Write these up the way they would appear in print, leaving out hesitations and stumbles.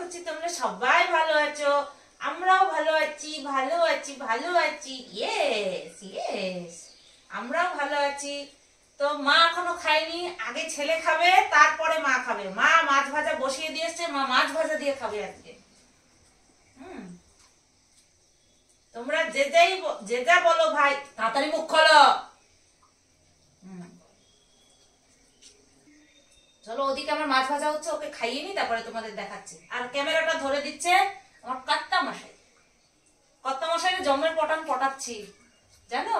করছি তোমরা সবাই ভালো আছো, আমরাও ভালো আছি ভালো আছি ভালো আছি। ইয়েস ইয়েস, আমরাও ভালো আছি। তো মা এখনো খায়নি, আগে ছেলে খাবে তারপরে মা খাবে। মা মাছ ভাজা বসিয়ে দিয়েছে, মা মাছ ভাজা দিয়ে খাবে আজকে। তোমরা যে যা বলো ভাই, তাড়াতাড়ি মুখ খোলো। চলো ওদিকে আমার মাছ ভাজা হচ্ছে, ওকে খাইয়ে নি তারপরে তোমাদের দেখাচ্ছি। আর ক্যামেরাটা ধরে দিচ্ছে আমার কর্তা মশাই। কর্তা মশাইকে জমের পটান পটাচ্ছি জানো।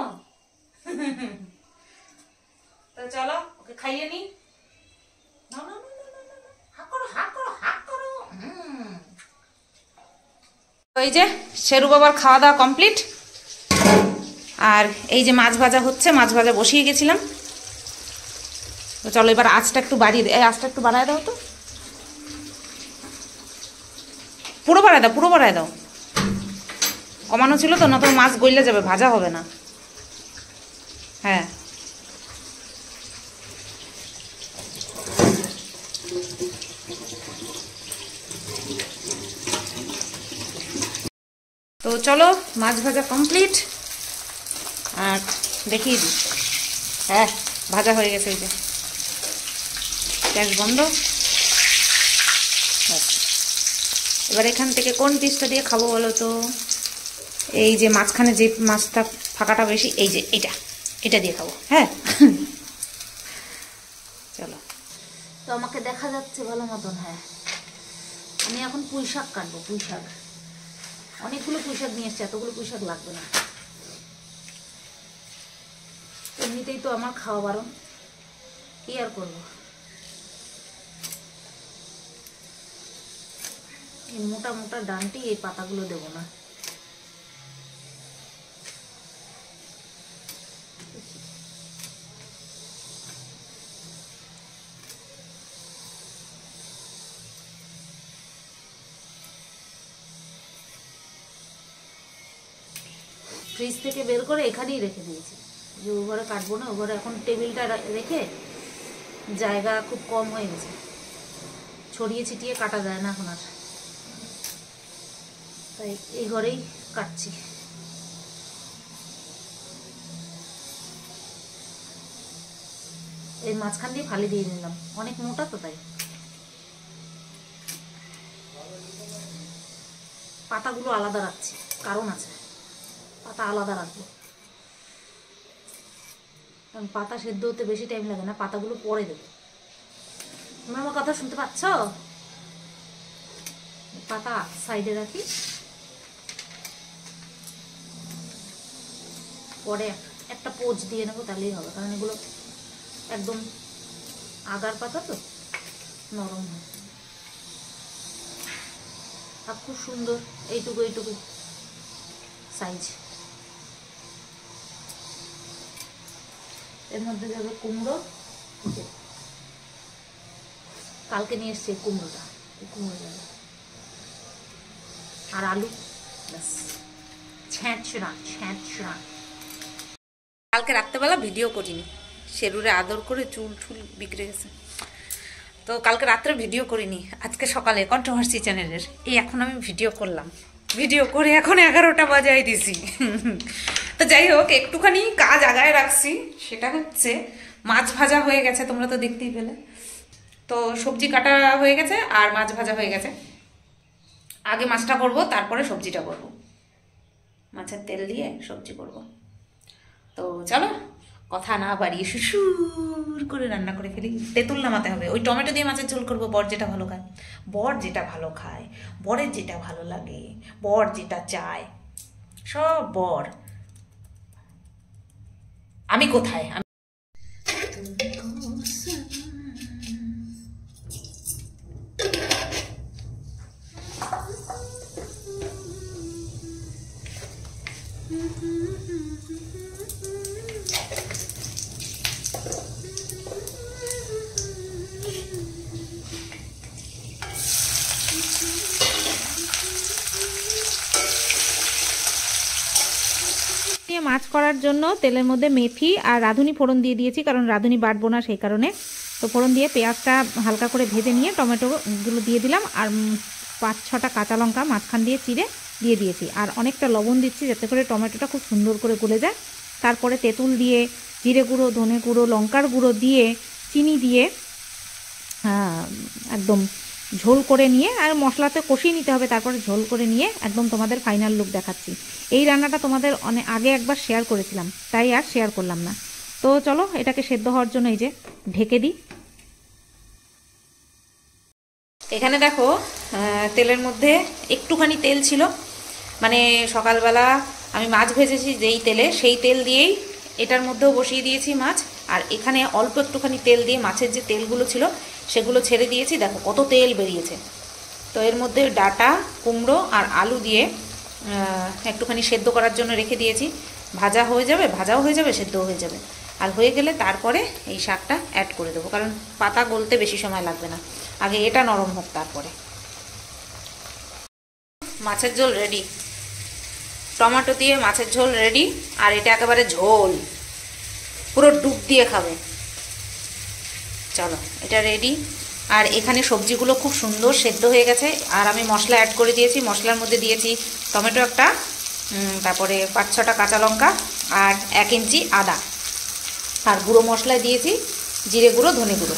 তো চলো ওকে খাইয়ে নি। না না না না না, হা করো হা করো হা করো। এই যে শেরু বাবার খাওয়া দাওয়া কমপ্লিট। আর এই যে মাছ ভাজা হচ্ছে, মাছ ভাজা বসিয়ে গেছিলাম। তো চলো এবার আঁচটা একটু বাড়িয়ে দে, এই আঁচটা একটু বাড়ায় দাও তো, পুরো বাড়ায় দাও, পুরো বাড়ায় দাও। কমানো ছিল তো, না তো মাছ গইলে যাবে, ভাজা হবে না। হ্যাঁ তো চলো মাছ ভাজা কমপ্লিট। আর দেখিয়ে দিই, হ্যাঁ ভাজা হয়ে গেছে। এই যে গ্যাস বন্ধ। এবার এখান থেকে কোন পিসটা দিয়ে খাবো বলো তো? এই যে মাঝখানে যে মাছটা ফাঁকাটা বেশি, এই যে এটা দিয়ে খাবো। হ্যাঁ চলো। তো আমাকে দেখা যাচ্ছে ভালো মতন। হ্যাঁ আমি এখন পুঁই শাক কাটবো। পুঁই শাক অনেকগুলো পুঁই শাক নিয়ে এসছি, এতগুলো পুঁই শাক লাগবে না। এমনিতেই তো আমার খাওয়া বারণ, কি আর করবো। এই মোটা মোটা ডানটি, এই পাতাগুলো দেবো না। ফ্রিজ থেকে বের করে এখানেই রেখে দিয়েছি, যে ও ঘরে কাটবো না। ও ঘরে এখন টেবিলটা রেখে জায়গা খুব কম হয়ে গেছে, ছড়িয়ে ছিটিয়ে কাটা যায় না এখন আর, তাই এই ঘরেই কাটছি। এই মাঝখান দিয়ে ফালি দিয়ে নিলাম, অনেক মোটা তো তাই। পাতাগুলো আলাদা রাখছি, কারণ আছে, পাতা আলাদা রাখবো। কারণ পাতা সেদ্ধ হতে বেশি টাইম লাগে না, পাতাগুলো পরে দেবো। তুমি আমার কথা শুনতে পাচ্ছ? পাতা সাইডে রাখি, পরে একটা পোজ দিয়ে নেবো, তাহলেই হবে। কারণ এগুলো একদম আগার পাতা তো, নরম হয়। আর খুব সুন্দর এইটুকু এইটুকু সাইজ। এর মধ্যে যাবে কুমড়ো, কালকে নিয়ে এসছি কুমড়োটা, কুমড়ো যাবে। আর আলু, ব্যাস। ছ্যাঁচড়া ছ্যাঁচড়া। কালকে রাত্রেবেলা ভিডিও করিনি, শেরুরে আদর করে চুল ঠুল বিগড়ে গেছে, তো কালকে রাত্রে ভিডিও করিনি। আজকে সকালে কন্ট্রোভার্সি চ্যানেলের এই এখন আমি ভিডিও করলাম, ভিডিও করে এখন 11টা বাজায় দিছি। তো যাই হোক, একটুখানি কাজ আগায় রাখছি, সেটা হচ্ছে মাছ ভাজা হয়ে গেছে, তোমরা তো দেখতেই পেলে। তো সবজি কাটা হয়ে গেছে আর মাছ ভাজা হয়ে গেছে। আগে মাছটা করব, তারপরে সবজিটা করব, মাছের তেল দিয়ে সবজি করব। তো চলো কথা না বাড়িয়ে সুসুর করে রান্না করে ফেলি। তেঁতুল নামাতে হবে, ওই টমেটো দিয়ে মাছের ঝোল করবো। বর যেটা ভালো খায়, বর যেটা ভালো খায়, বরের যেটা ভালো লাগে, বর যেটা চায়, সব বর। আমি কোথায়? মাছ করার জন্য তেলের মধ্যে মেথি আর রাঁধুনি ফোড়ন দিয়ে দিয়েছি, কারণ রাঁধুনি বাটবো না সেই কারণে। তো ফোড়ন দিয়ে পেঁয়াজটা হালকা করে ভেজে নিয়ে টমেটোগুলো দিয়ে দিলাম, আর 5-6টা কাঁচা লঙ্কা মাঝখান দিয়ে চিড়ে দিয়ে দিয়েছি। আর অনেকটা লবণ দিচ্ছি যাতে করে টমেটোটা খুব সুন্দর করে গলে যায়। তারপরে তেঁতুল দিয়ে, জিরে গুঁড়ো, ধনে গুঁড়ো, লঙ্কার গুঁড়ো দিয়ে, চিনি দিয়ে একদম ঝোল করে নিয়ে, আর মশলাতে কষিয়ে নিতে হবে, তারপরে ঝোল করে নিয়ে একদম তোমাদের ফাইনাল লুক দেখাচ্ছি। এই রান্নাটা তোমাদের অনেক আগে একবার শেয়ার করেছিলাম, তাই আর শেয়ার করলাম না। তো চলো এটাকে সেদ্ধ হওয়ার জন্য এই যে ঢেকে দিই। এখানে দেখো তেলের মধ্যে একটুখানি তেল ছিল, মানে সকালবেলা আমি মাছ ভেজেছি যেই তেলে, সেই তেল দিয়েই এটার মধ্যেও বসিয়ে দিয়েছি মাছ। আর এখানে অল্প একটুখানি তেল দিয়ে মাছের যে তেলগুলো ছিল সেগুলো ছেড়ে দিয়েছি, দেখো কত তেল বেরিয়েছে। তো এর মধ্যে ডাঁটা, কুমড়ো আর আলু দিয়ে একটুখানি সেদ্ধ করার জন্য রেখে দিয়েছি। ভাজাও হয়ে যাবে, সেদ্ধও হয়ে যাবে। আর হয়ে গেলে তারপরে এই শাকটা অ্যাড করে দেবো, কারণ পাতা গলতে বেশি সময় লাগবে না, আগে এটা নরম হোক তারপরে। মাছের ঝোল রেডি, টমেটো দিয়ে মাছের ঝোল রেডি। আর এটা একেবারে ঝোল, পুরো ডুব দিয়ে খাবে। চলো এটা রেডি। আর এখানে সবজিগুলো খুব সুন্দর সেদ্ধ হয়ে গেছে। আর আমি মশলা অ্যাড করে দিয়েছি, মশলার মধ্যে দিয়েছি টমেটো একটা, তারপরে 5-6টা কাঁচা লঙ্কা আর 1 ইঞ্চি আদা। আর গুঁড়ো মশলায় দিয়েছি জিরে গুঁড়ো, ধনে গুঁড়ো।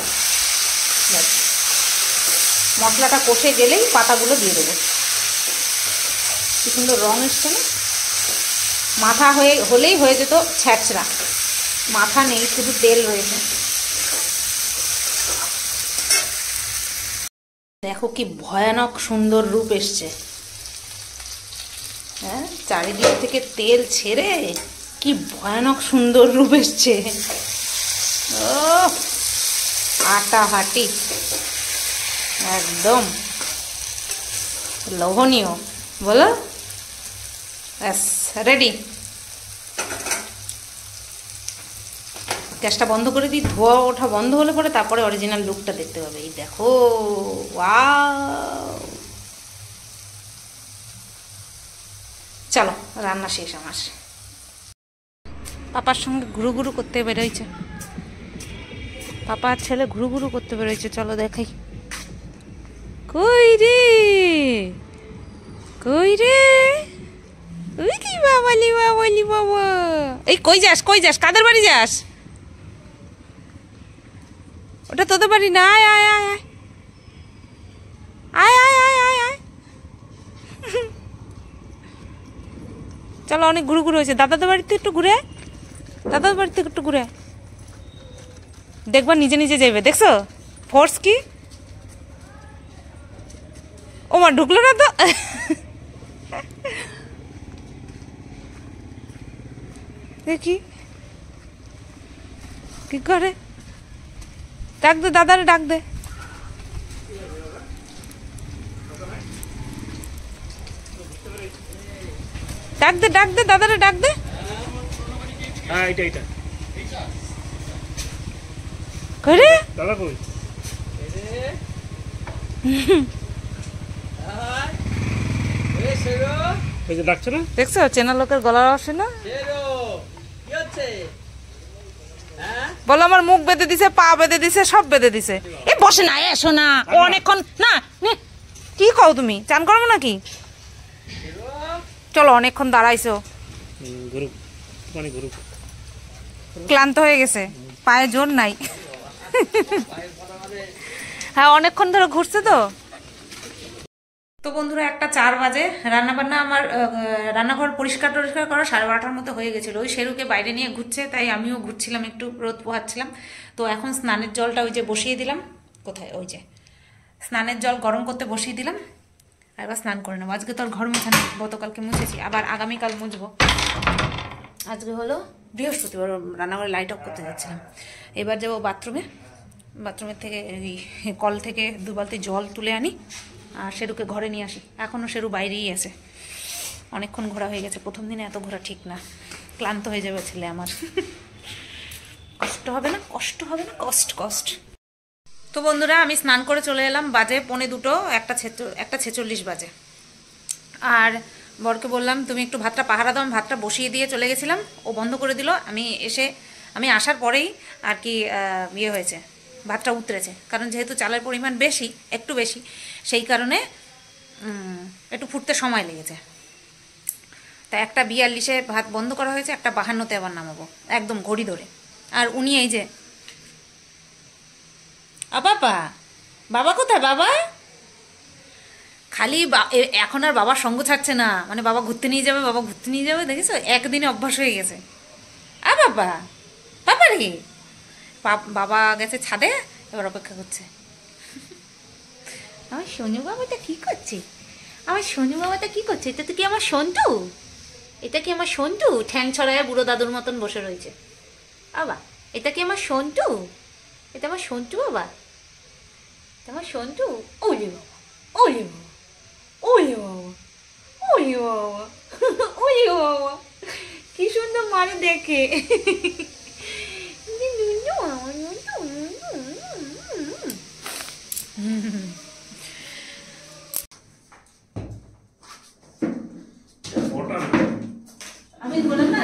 মশলাটা কষে গেলেই পাতাগুলো দিয়ে দেবো। কি সুন্দর রং এসছে না? মাথা হলেই হয়ে যেত ছ্যাঁচড়া, মাথা নেই, শুধু তেল রয়েছে। দেখো কি ভয়ানক সুন্দর রূপ এসছে। হ্যাঁ, চারিদিক থেকে তেল ছেড়ে কি ভয়ানক সুন্দর রূপ এসছে। ও আটা হাঁটি, একদম লোভনীয়, বলো? ব্যাস রেডি। গ্যাসটা বন্ধ করে দিই, ধোয়া ওঠা বন্ধ হলে পরে তারপরে অরিজিনাল লুকটা দেখতে হবে। এই দেখো, ওয়াও! চলো রান্না শেষ আমার। পাপার সঙ্গে ঘুরু ঘুরু করতে বেরোইছে, পাপা আর ছেলে ঘুরু ঘুরু করতে বেরোইছে। চলো দেখাই। কই রে, কই রে, ওই কি বাবালি বাবালি বাবা! এই কই যাস, কই যাস, কাদের বাড়ি যাস? ওটা তোদের বাড়ি না। আয় আয় আয় আয় আয় আয় আয় আয় আয়। চলো অনেক ঘুরু ঘুরু হয়েছে। দাদাদের বাড়িতে একটু ঘুরে, দাদাদের বাড়িতে একটু ঘুরে দেখবা, নিজে নিজে যাইবে। দেখছো ফোর্স কি? ও মা, ঢুকলো না তো। দেখি কি করে। ডাক দে দাদারে, ডাক দে। ডাক দে, ডাক দে দাদারে, ডাক দে। হ্যাঁ, এটা এটা করে দাদা কই? এই যে ডাকছে না, দেখছো চেনা লোকের গলার আওয়াজ না? বলো আমার মুখ বেঁধে দিছে, পা বেঁধে দিছে, সব বেঁধে দিছে। এ বসে না, এসো না, ও অনেকক্ষণ না। কি কও তুমি, চান করবো নাকি? চলো অনেকক্ষণ দাঁড়াইছো, ক্লান্ত হয়ে গেছে, পায়ে জোর নাই। হ্যাঁ অনেকক্ষণ ধরে ঘুরছে তো। তো বন্ধুরা 1:04 বাজে। রান্নাবান্না আমার রান্নাঘর পরিষ্কার টরিষ্কার করা 12:30টার মতো হয়ে গেছিলো। ওই শেরুকে বাইরে নিয়ে ঘুরছে, তাই আমিও ঘুরছিলাম, একটু রোদ পোহাচ্ছিলাম। তো এখন স্নানের জলটা ওই যে বসিয়ে দিলাম, কোথায়, ওই যে স্নানের জল গরম করতে বসিয়ে দিলাম। আর এবার স্নান করে নেবো। আজকে তো আর ঘর মোছা নেই, গতকালকে মুছেছি, আবার আগামীকাল মুছবো। আজকে হলো বৃহস্পতিবার, রান্নাঘরে লাইট অফ করতে যাচ্ছিলাম। এবার যাবো বাথরুমে, বাথরুমের থেকে কল থেকে 2 বালতি জল তুলে আনি আর শেরুকে ঘরে নিয়ে আসি। এখনও শেরু বাইরেই আছে, অনেকক্ষণ ঘোরা হয়ে গেছে। প্রথম দিনে এত ঘোরা ঠিক না, ক্লান্ত হয়ে যাবে ছেলে আমার। কষ্ট হবে না, কষ্ট হবে না, কষ্ট। তো বন্ধুরা আমি স্নান করে চলে এলাম, বাজে 1:45, 1:46 বাজে। আর বরকে বললাম তুমি একটু ভাতটা পাহারা দাও, আমি ভাতটা বসিয়ে দিয়ে চলে গেছিলাম, ও বন্ধ করে দিল। আমি আসার পরেই আর কি ইয়ে হয়েছে, ভাতটা উতরেছে। কারণ যেহেতু চালের পরিমাণ একটু বেশি, সেই কারণে একটু ফুটতে সময় লেগেছে। তা 1:42-এ ভাত বন্ধ করা হয়েছে, 1:52-তে আবার নামাবো, একদম ঘড়ি ধরে। আর উনি এই যে বাবা, বাবা কোথায় বাবা? খালি এখন আর বাবার সঙ্গ ছাড়ছে না, মানে বাবা ঘুরতে নিয়ে যাবে, বাবা ঘুরতে নিয়ে যাবে, দেখেছো একদিনে অভ্যাস হয়ে গেছে। বাবা, বাবা রে, বাবা গেছে ছাদে, এবার অপেক্ষা করছে। আমার সোনু বাবাটা কি করছে? আমার সোনু বাবাটা কি করছে? এটা তো কি আমার সন্টু? এটা কি আমার সন্টু? ঠ্যাং ছড়ায় বুড়ো দাদুর মতন বসে রয়েছে। বাবা, এটা কি আমার সন্টু? এটা আমার সন্টু বাবা, এটা আমার সন্টু। ওলে বাবা, ওলে বাবা, ওলে বাবা, ওলে বাবা, ওলে বাবা, কি সুন্দর মানে দেখে। আমি বললাম না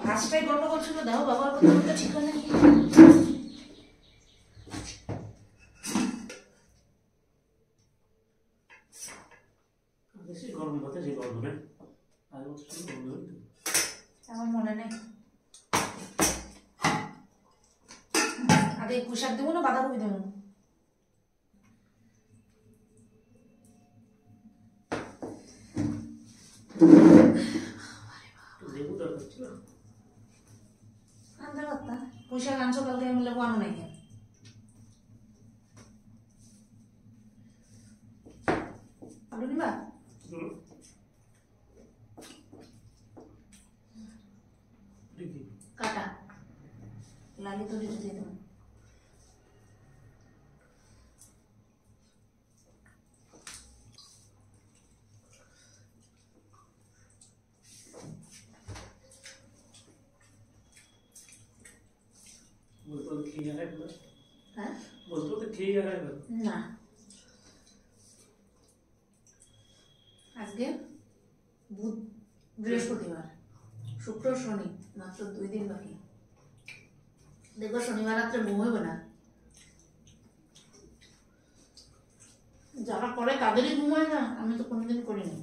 ভাষটাই গন্ডগোল ছিল, দেখো বাবার কথা বলতে ঠিক হয় নাকি। আমার মনে নেই, আগে কুশাক দেবো না বাঁধাকপি দেবো? আনতে পারতাম, কুশাক আনছো কালকে, আমি লেবু আনো নাই কেন? আলু নিবা? কাটা লালি তো দিয়ে দেবো। হ্যাঁ, না আজকে বুধ, বৃহস্পতিবার, শুক্র, শনি, মাত্র 2 দিন বাকি। দেখবো শনিবার রাত্রে ঘুম হইবে না। যারা করে তাদেরই ঘুম হয় না, আমি তো কোনোদিন করিনি।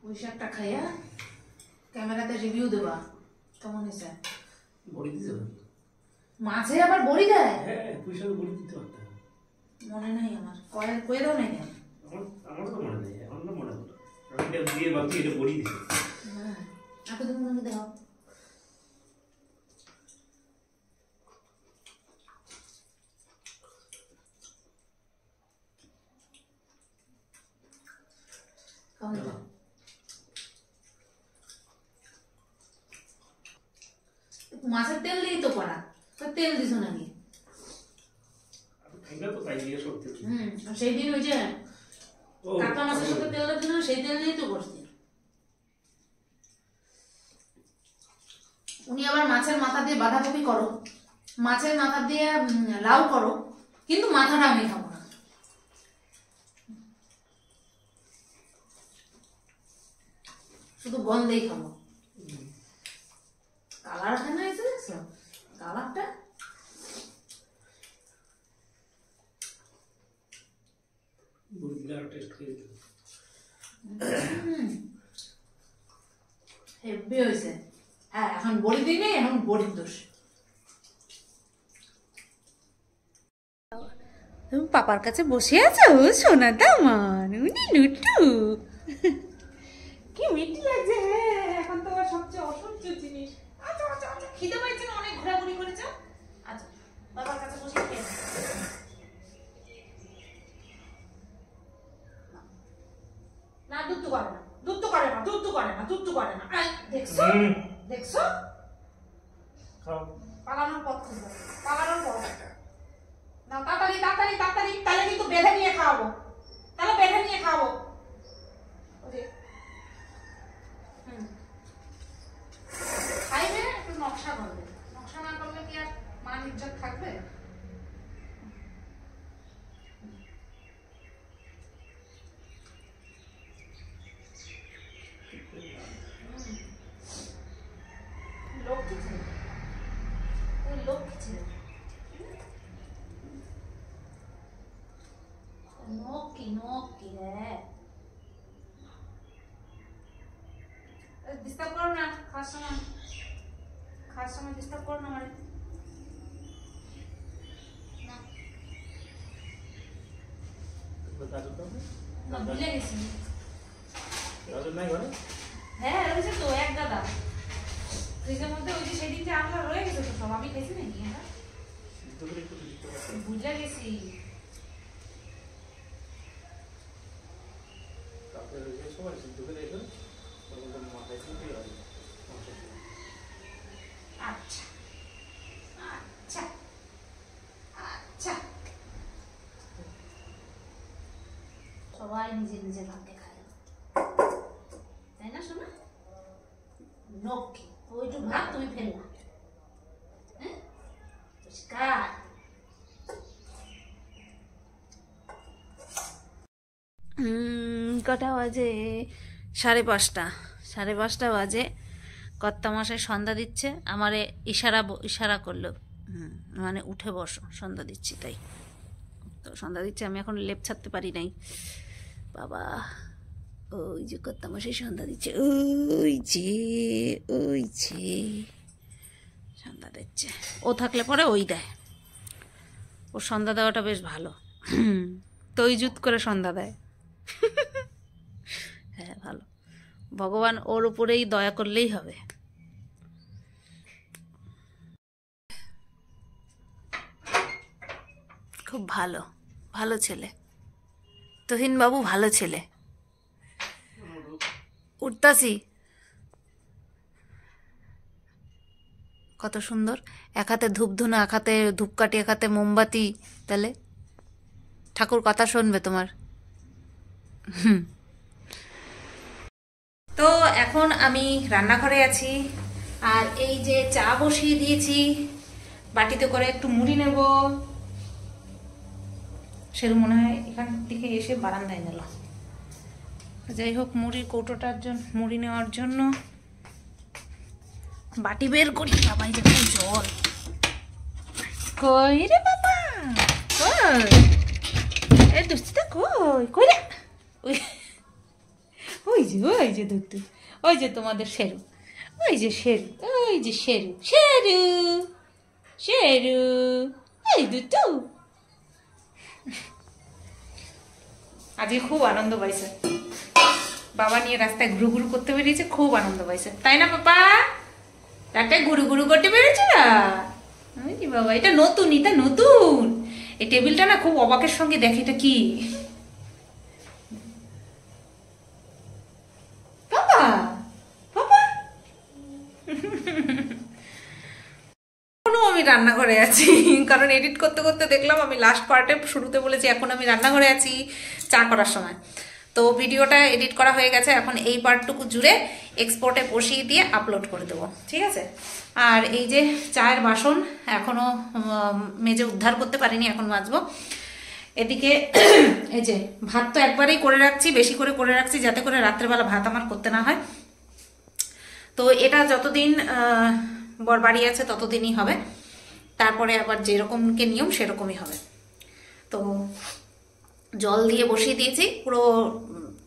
ওই শাকটা খাইয়া ক্যামেরাতে রিভিউ দেবা কেমন হয়েছে। মাছে আবার বড়ি দেয়? মনে নাই আমার, কয়ে দাও নাই কেন? আমার তো মনে নেই, এখন তো মনে হলো আমি দিয়ে ভাবছি এটা বড়ি দিছে। হ্যাঁ, আপনি তো মনে দেখো। মাছের তেল দিয়েই তো করা, তো তেল দিছো নাকি? সেই দিন ওই যে কাতলা মাছের সাথে তেল দিল, সেই তেল দিয়েই তো করছি। উনি আবার মাছের মাথা দিয়ে বাঁধাকপি করো, মাছের মাথা দিয়ে লাউ করো, কিন্তু মাথাটা আমি খাবো না, শুধু গন্ধেই খাবো। কালার কেন এসে দেখছো? কালারটা হেব্বি হয়েছে। হ্যাঁ, এখন বড়ি দিই নেই, এখন বড়ির দোষ। তুমি পাপার কাছে বসে আছো সোনাটা আমার, উনি লুটু, কি মিষ্টি লাগছে। হ্যাঁ, এখন তোমার সবচেয়ে অসহ্য জিনিস। আচ্ছা আচ্ছা আচ্ছা, খিদে পাইছে না, অনেক ঘোরাঘুরি করেছো। আচ্ছা, বাবার কাছে বসে খেয়ে না। দুধ তো করে না, দুধ তো করে না, দুধ তো করে না, দুধ তো করে না। দেখছো দেখছো, পালানোর পথ খুঁজবে, পালানোর পথ না। তাড়াতাড়ি তাড়াতাড়ি তাড়াতাড়ি, তাহলে কিন্তু বেঁধে নিয়ে খাওয়াবো, তাহলে বেঁধে নিয়ে খাওয়াবো। খাইবে একটু নকশা করবে, নকশা না করলে কি আর মান ইজ্জত থাকবে? লক্ষ্মী ছেলে, নকি রে ডিস্টার্ব করো না খাওয়ার সময় ডিস্টার্ব করো না আমারে না ভুলে গেছি হ্যাঁ রয়েছে তো এক গাদা ফ্রিজের মধ্যে ওই যে সেদিন যে আমরা রয়ে গেছে তো সব আমি খেয়েছি নাকি ভুলে গেছি আচ্ছা আচ্ছা আচ্ছা সবাই নিজে নিজে ভাগ্যে খায় তাই না শোনা নকি ওইটু ভাত তুমি ফেললা হ্যাঁ পরিষ্কার কটা বাজে 5:30 বাজে কর্তা মশাই সন্ধ্যা দিচ্ছে আমারে ইশারা করলো মানে উঠে বসো সন্ধ্যা দিচ্ছি তাই তো সন্ধ্যা দিচ্ছে আমি এখন লেপ ছাড়তে পারি নাই বাবা ওই যে কর্তা মশাই সন্ধ্যা দিচ্ছে ওই যে সন্ধ্যা দিচ্ছে ও থাকলে পরে ওই দেয় ওর সন্ধ্যা দেওয়াটা বেশ ভালো তৈজুত করে সন্ধ্যা দেয় হ্যাঁ ভালো ভগবান ওর উপরেই দয়া করলেই হবে খুব ভালো ছেলে তুহিন বাবু ভালো ছেলে উঠতাছি কত সুন্দর এক হাতে ধূপধুনা এক হাতে ধূপকাঠি এক হাতে মোমবাতি তাহলে ঠাকুর কথা শুনবে তোমার তো এখন আমি রান্নাঘরে আছি আর এই যে চা বসিয়ে দিয়েছি বাটিতে করে একটু মুড়ি নেব সেরকম মনে হয় এখান থেকে এসে বারান্দায় নিল যাই হোক মুড়ির কৌটোটার জন্য মুড়ি নেওয়ার জন্য বাটি বের করি বাবা এই যে জল কই রে বাবা কই এ দুষ্টিটা কই রে ওই যে দুটু ওই যে তোমাদের শেরু ওই যে শেরু এই দুটু আজকে খুব আনন্দ পাইছে বাবা নিয়ে রাস্তায় ঘুরু করতে বেরিয়েছে খুব আনন্দ পাইছে তাই না পাপা রাস্তায় ঘুরু করতে বেরিয়েছে না বাবা এটা নতুন এই টেবিলটা না খুব অবাকের সঙ্গে দেখে এটা কি পাপা আমি রান্নাঘরে আছি কারণ এডিট করতে করতে দেখলাম আমি লাস্ট পার্টে শুরুতে বলেছি এখন আমি রান্নাঘরে আছি চা করার সময় তো ভিডিওটা এডিট করা হয়ে গেছে এখন এই পার্টটুকু জুড়ে এক্সপোর্টে বসিয়ে দিয়ে আপলোড করে দেবো ঠিক আছে আর এই যে চায়ের বাসন এখনো মেজে উদ্ধার করতে পারিনি এখন মাজবো এদিকে এই যে ভাত তো একবারেই করে রাখছি বেশি করে রাখছি যাতে করে রাত্রেবেলা ভাত আমার করতে না হয় তো এটা যতদিন বর বাড়ি আছে ততদিনই হবে তারপরে আবার যেরকমকে নিয়ম সেরকমই হবে তো জল দিয়ে বসিয়ে দিয়েছি পুরো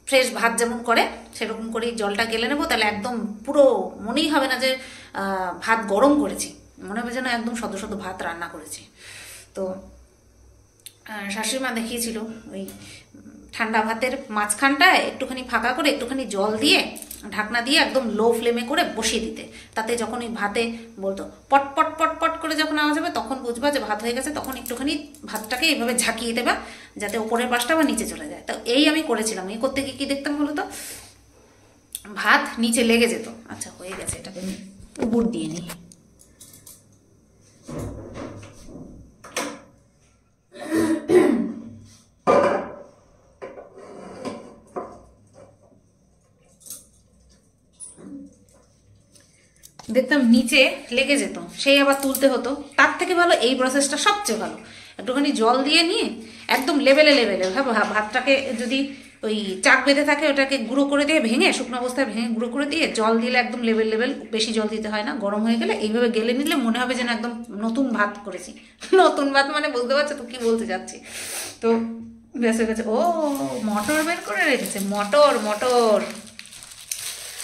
ফ্রেশ ভাত যেমন করে সেরকম করেই জলটা গেলে নেবো তাহলে একদম পুরো মনেই হবে না যে ভাত গরম করেছি মনে হবে যেন একদম সদ্য ভাত রান্না করেছি তো শাশুড়ি মা দেখিয়েছিল ওই ঠান্ডা ভাতের মাঝখানটায় একটুখানি ফাঁকা করে একটুখানি জল দিয়ে ঢাকনা দিয়ে একদম লো ফ্লেমে করে বসিয়ে দিতে তাতে যখন ওই ভাতে বলতো পট পট পট পট করে যখন আওয়াজ হবে তখন বুঝবা যে ভাত হয়ে গেছে তখন একটুখানি ভাতটাকে এইভাবে ঝাঁকিয়ে দেবা যাতে উপরের পাশটা বা নিচে চলে যায় তো এই আমি করেছিলাম এই করতে গিয়ে কি দেখতাম বলো তো ভাত নিচে লেগে যেত আচ্ছা হয়ে গেছে এটাকে আমি উপর দিয়ে নিই দেখতাম নিচে লেগে যেত সেই আবার তুলতে হতো তার থেকে ভালো এই প্রসেসটা সবচেয়ে ভালো একটুখানি জল দিয়ে নিয়ে একদম লেভেলে ভাবো ভাতটাকে যদি ওই চাক বেঁধে থাকে ওটাকে গুঁড়ো করে দিয়ে ভেঙে শুকনো অবস্থায় ভেঙে গুঁড়ো করে দিয়ে জল দিলে একদম লেভেল বেশি জল দিতে হয় না গরম হয়ে গেলে এইভাবে গেলে নিলে মনে হবে যেন একদম নতুন ভাত করেছি নতুন ভাত মানে বুঝতে পারছো তো কি বলতে যাচ্ছি তো ব্যাস হয়ে গেছে। ও মটর বের করে রেখেছে, মটর মটর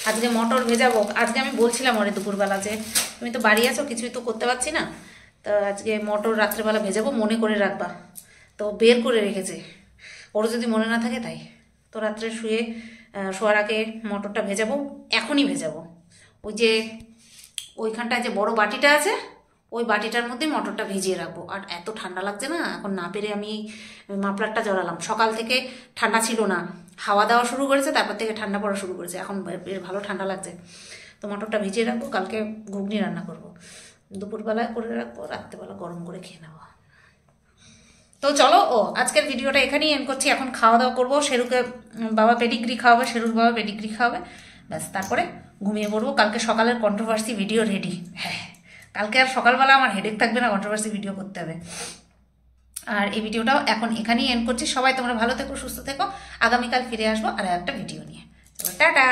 আজকে মটর ভেজাবো। আজকে আমি বলছিলাম ওরে দুপুরবেলা যে তুমি তো বাড়ি আছো, কিছুই তো করতে পারছি না, তো আজকে মটর রাত্রেবেলা ভেজাবো, মনে করে রাখবা। তো বের করে রেখেছে, ওর যদি মনে না থাকে তাই। তো রাত্রে শোয়ার আগে মটরটা ভেজাবো, এখনই ভেজাবো। ওই যে ওইখানটায় যে বড় বাটিটা আছে, ওই বাটিটার মধ্যে মটরটা ভিজিয়ে রাখবো। আর এত ঠান্ডা লাগছে না, এখন না পেরে আমি মাফলারটা জড়ালাম। সকাল থেকে ঠান্ডা ছিল না, হাওয়া দেওয়া শুরু করেছে, তারপর থেকে ঠান্ডা পড়া শুরু করেছে, এখন বেশ ভালো ঠান্ডা লাগছে। তো মটরটা ভিজিয়ে রাখবো, কালকে ঘুগনি রান্না করবো, দুপুরবেলায় করে রাখবো, রাত্রেবেলা গরম করে খেয়ে নেবো। তো চলো, আজকের ভিডিওটা এখানেই এন্ড করছি। এখন খাওয়া দাওয়া করবো, শেরুকে বাবা পেডিগ্রি খাওয়াবে, শেরুর বাবা পেডিগ্রি খাওয়াবে, ব্যাস তারপরে ঘুমিয়ে পড়বো। কালকে সকালের কন্ট্রোভার্সি ভিডিও রেডি। হ্যাঁ, কালকে আর সকালবেলা আমার হেডেক থাকবে না, কন্ট্রোভার্সি ভিডিও করতে হবে। আর এই ভিডিওটাও এখন এখানেই এন্ড করছি। সবাই তোমরা ভালো থেকো, সুস্থ থেকো। আগামীকাল ফিরে আসবো আর একটা ভিডিও নিয়ে। চলো, টাটা।